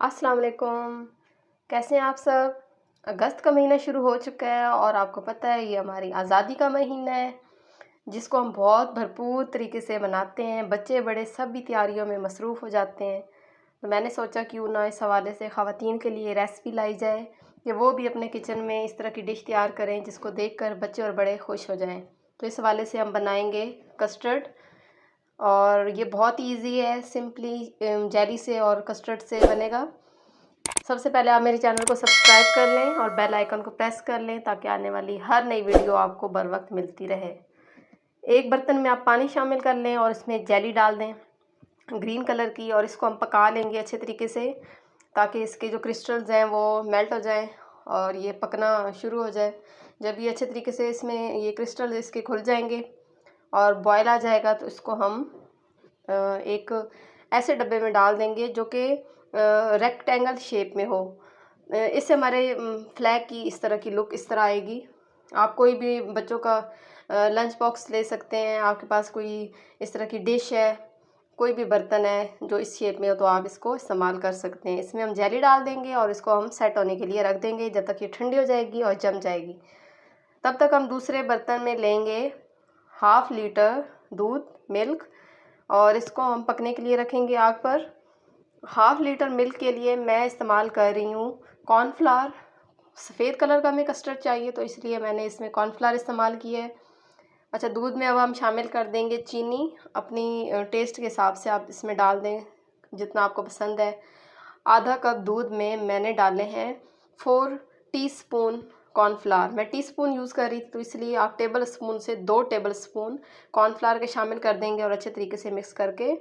अस्सलाम वालेकुम। कैसे हैं आप सब? अगस्त का महीना शुरू हो चुका है और आपको पता है ये हमारी आज़ादी का महीना है, जिसको हम बहुत भरपूर तरीके से मनाते हैं। बच्चे बड़े सब भी तैयारियों में मसरूफ़ हो जाते हैं। तो मैंने सोचा क्यों ना इस हवाले से ख़वातीन के लिए रेसिपी लाई जाए कि वो भी अपने किचन में इस तरह की डिश तैयार करें जिसको देखकर बच्चे और बड़े खुश हो जाएँ। तो इस हवाले से हम बनाएंगे कस्टर्ड, और ये बहुत ईज़ी है, सिंपली जेली से और कस्टर्ड से बनेगा। सबसे पहले आप मेरे चैनल को सब्सक्राइब कर लें और बेल आइकन को प्रेस कर लें ताकि आने वाली हर नई वीडियो आपको बर वक्त मिलती रहे। एक बर्तन में आप पानी शामिल कर लें और इसमें जेली डाल दें ग्रीन कलर की, और इसको हम पका लेंगे अच्छे तरीके से ताकि इसके जो क्रिस्टल्स हैं वो मेल्ट हो जाएं और ये पकना शुरू हो जाए। जब ये अच्छे तरीके से इसमें ये क्रिस्टल इसके खुल जाएंगे और बॉयल आ जाएगा तो इसको हम एक ऐसे डब्बे में डाल देंगे जो कि रेक्टेंगल शेप में हो। इससे हमारे फ्लैग की इस तरह की लुक इस तरह आएगी। आप कोई भी बच्चों का लंच बॉक्स ले सकते हैं, आपके पास कोई इस तरह की डिश है, कोई भी बर्तन है जो इस शेप में हो तो आप इसको इस्तेमाल कर सकते हैं। इसमें हम जेली डाल देंगे और इसको हम सेट होने के लिए रख देंगे जब तक ये ठंडी हो जाएगी और जम जाएगी। तब तक हम दूसरे बर्तन में लेंगे हाफ़ लीटर दूध, मिल्क, और इसको हम पकने के लिए रखेंगे आग पर। हाफ़ लीटर मिल्क के लिए मैं इस्तेमाल कर रही हूँ कॉर्नफ्लावर। सफ़ेद कलर का हमें कस्टर्ड चाहिए तो इसलिए मैंने इसमें कॉर्नफ्लावर इस्तेमाल किया है। अच्छा, दूध में अब हम शामिल कर देंगे चीनी। अपनी टेस्ट के हिसाब से आप इसमें डाल दें जितना आपको पसंद है। आधा कप दूध में मैंने डाले हैं 4 टीस्पून कॉर्नफ्लावर। मैं टीस्पून यूज़ कर रही थी तो इसलिए आप टेबल स्पून से 2 टेबल स्पून कॉर्नफ्लावर के शामिल कर देंगे और अच्छे तरीके से मिक्स करके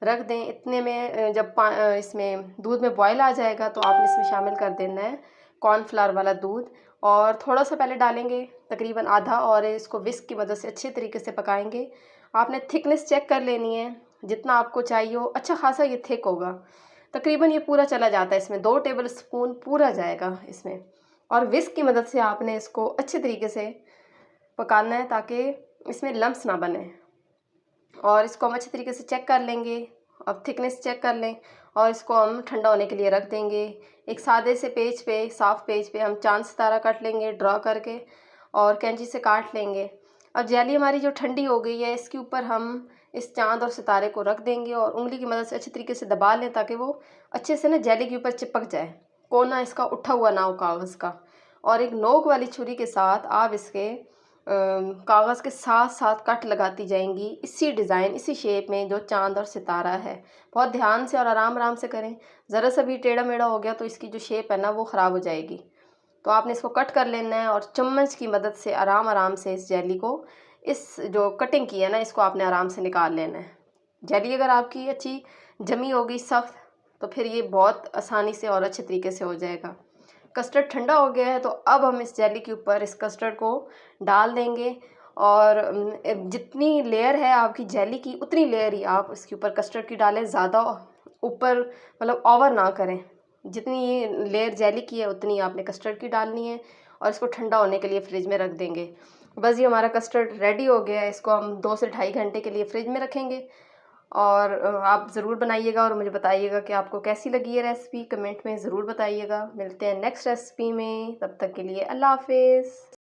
रख दें। इतने में जब इसमें दूध में बॉयल आ जाएगा तो आपने इसमें शामिल कर देना है कॉर्नफ्लावर वाला दूध, और थोड़ा सा पहले डालेंगे तकरीबन आधा, और इसको विस्क की मदद से अच्छे तरीके से पकाएंगे। आपने थिकनेस चेक कर लेनी है, जितना आपको चाहिए हो। अच्छा खासा ये थिक होगा, तकरीबन ये पूरा चला जाता है, इसमें 2 टेबल स्पून पूरा जाएगा इसमें। और विस्क की मदद से आपने इसको अच्छे तरीके से पकाना है ताकि इसमें लम्स ना बने। और इसको हम अच्छे तरीके से चेक कर लेंगे। अब थिकनेस चेक कर लें और इसको हम ठंडा होने के लिए रख देंगे। एक सादे से पेज पे, साफ़ पेज पे हम चांद सितारा कट लेंगे ड्रा करके और कैंची से काट लेंगे। अब जेली हमारी जो ठंडी हो गई है इसके ऊपर हम इस चांद और सितारे को रख देंगे और उंगली की मदद से अच्छे तरीके से दबा लें ताकि वो अच्छे से ना जेली के ऊपर चिपक जाए, कोना इसका उठा हुआ ना हो कागज़ का। और एक नोक वाली छुरी के साथ आप इसके कागज़ के साथ साथ कट लगाती जाएंगी इसी डिज़ाइन, इसी शेप में जो चांद और सितारा है। बहुत ध्यान से और आराम आराम से करें, ज़रा सा भी टेढ़ा मेढ़ा हो गया तो इसकी जो शेप है ना वो ख़राब हो जाएगी। तो आपने इसको कट कर लेना है और चम्मच की मदद से आराम आराम से इस जेली को, इस जो कटिंग की है ना, इसको आपने आराम से निकाल लेना है। जेली अगर आपकी अच्छी जमी होगी सख्त तो फिर ये बहुत आसानी से और अच्छे तरीके से हो जाएगा। कस्टर्ड ठंडा हो गया है तो अब हम इस जेली के ऊपर इस कस्टर्ड को डाल देंगे और जितनी लेयर है आपकी जेली की उतनी लेयर ही आप इसके ऊपर कस्टर्ड की डालें। ज़्यादा ऊपर मतलब ओवर ना करें, जितनी लेयर जेली की है उतनी आपने कस्टर्ड की डालनी है और इसको ठंडा होने के लिए फ्रिज में रख देंगे। बस ये हमारा कस्टर्ड रेडी हो गया है। इसको हम 2 से ढाई घंटे के लिए फ्रिज में रखेंगे और आप ज़रूर बनाइएगा और मुझे बताइएगा कि आपको कैसी लगी ये रेसिपी। कमेंट में ज़रूर बताइएगा। मिलते हैं नेक्स्ट रेसिपी में, तब तक के लिए अल्लाह हाफ़िज़।